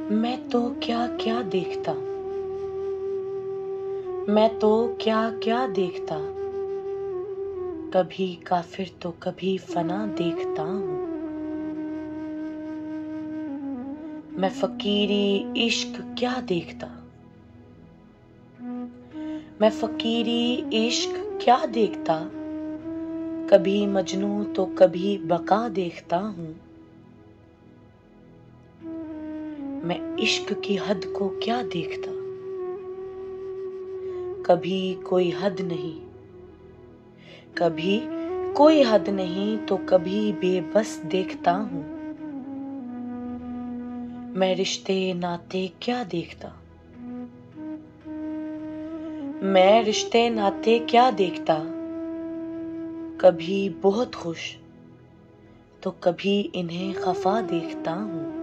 मैं तो क्या क्या देखता, मैं तो क्या क्या देखता, कभी काफिर तो कभी फना देखता हूँ। मैं फकीरी इश्क क्या देखता, मैं फकीरी इश्क क्या देखता, कभी मजनू तो कभी बका देखता हूँ। मैं इश्क की हद को क्या देखता, कभी कोई हद नहीं, कभी कोई हद नहीं तो कभी बेबस देखता हूँ। मैं रिश्ते नाते क्या देखता, मैं रिश्ते नाते क्या देखता, कभी बहुत खुश तो कभी इन्हें खफा देखता हूँ।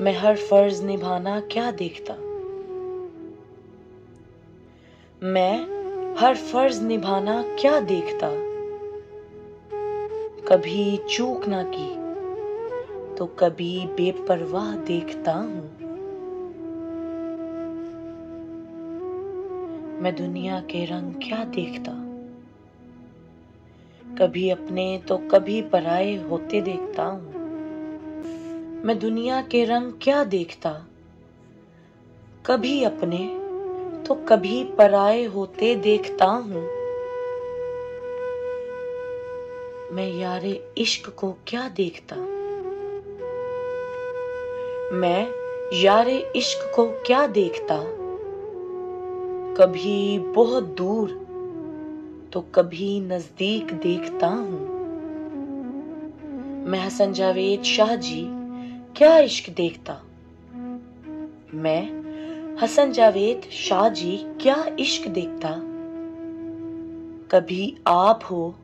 मैं हर फर्ज निभाना क्या देखता, मैं हर फर्ज निभाना क्या देखता, कभी चूक ना की तो कभी बेपरवाह देखता हूँ। मैं दुनिया के रंग क्या देखता, कभी अपने तो कभी पराये होते देखता हूँ। मैं दुनिया के रंग क्या देखता, कभी अपने तो कभी पराये होते देखता हूँ। मैं यारे इश्क को क्या देखता, मैं यारे इश्क को क्या देखता, कभी बहुत दूर तो कभी नजदीक देखता हूँ। मैं हसन जावेद शाह जी क्या इश्क देखता, मैं हसन जावेद शाह जी क्या इश्क देखता, कभी आप हो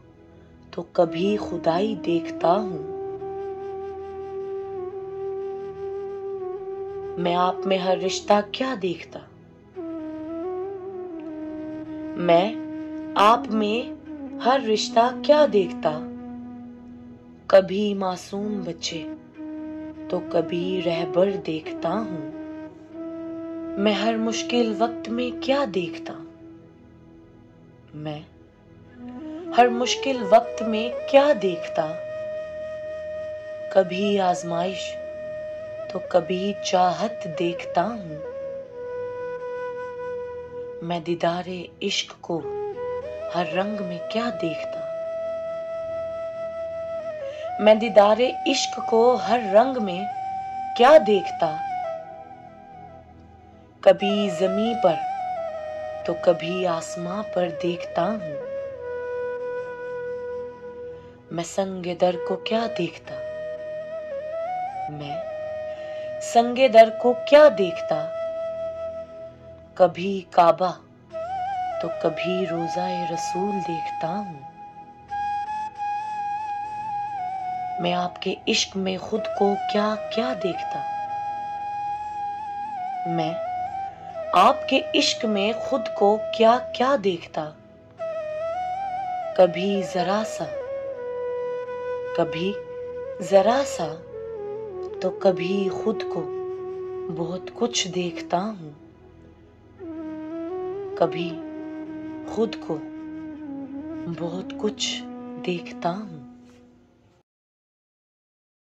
तो कभी खुदाई देखता हूँ। मैं आप में हर रिश्ता क्या देखता, मैं आप में हर रिश्ता क्या देखता, कभी मासूम बच्चे तो कभी रहबर देखता हूँ। मैं हर मुश्किल वक्त में क्या देखता, मैं हर मुश्किल वक्त में क्या देखता, कभी आजमाइश तो कभी चाहत देखता हूँ। मैं दीदारे इश्क को हर रंग में क्या देखता, मैं दीदारे इश्क को हर रंग में क्या देखता, कभी जमी पर तो कभी आसमां पर देखता हूँ। मैं संगे दर को क्या देखता, मैं संगे दर को क्या देखता, कभी काबा तो कभी रोज़ाए रसूल देखता हूँ। मैं आपके इश्क में खुद को क्या क्या देखता, मैं आपके इश्क में खुद को क्या क्या देखता, कभी जरा सा, कभी जरा सा तो कभी खुद को बहुत कुछ देखता हूँ, कभी खुद को बहुत कुछ देखता हूँ।